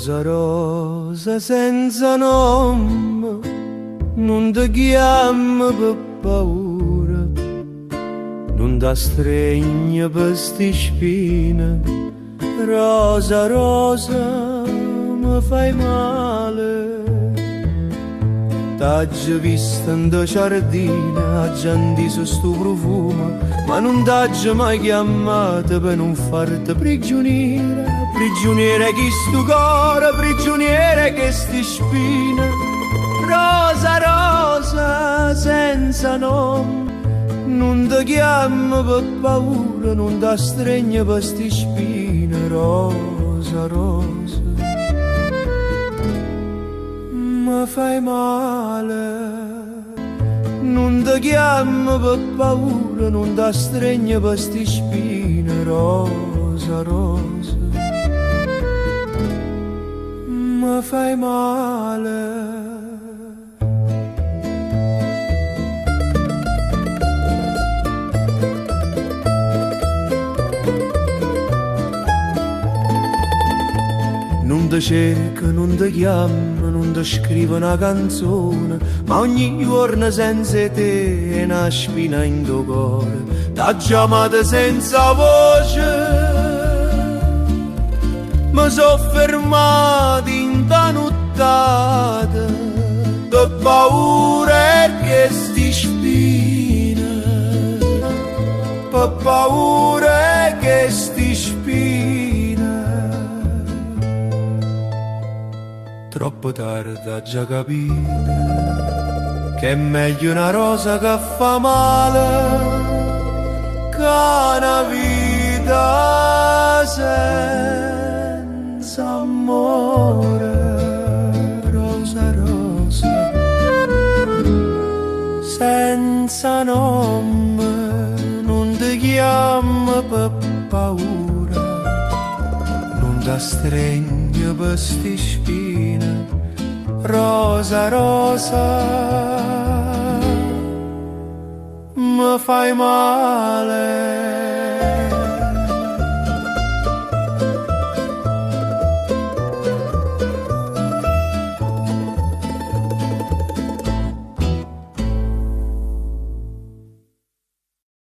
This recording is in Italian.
Rosa, rosa senza nome, non ti chiamo per paura, non ti stregno per sti spine. Rosa, rosa, mi fai male. T'aggi vista in da giardina, aggi andiso sto profumo, ma non t'aggi mai chiamata per non farti prigioniera. Prigioniera che sto cuore, prigioniera che sti spine. Rosa, rosa, senza nome, non ti chiamo per paura, non ti stregno per sti spine. Rosa, rosa, mi fai male. Non ti chiamo per paura, non ti stregno per sti spine. Rosa, rosa, mi fai male. Non ti cerco, non ti chiamo, non ti scrivo una canzone, ma ogni giorno senza te è una spina in tuo cuore. T'ha chiamata senza voce, mi so fermato in ta nottata, t'ho paura che sti spine, per paura che sti spine. Troppo tardi ha già capito che è meglio una rosa che fa male che una vita senza amore. Rosa, rosa, senza nome, non ti chiamo per paura, non ti stregno per sti spine. Rosa, rosa, mi fai male.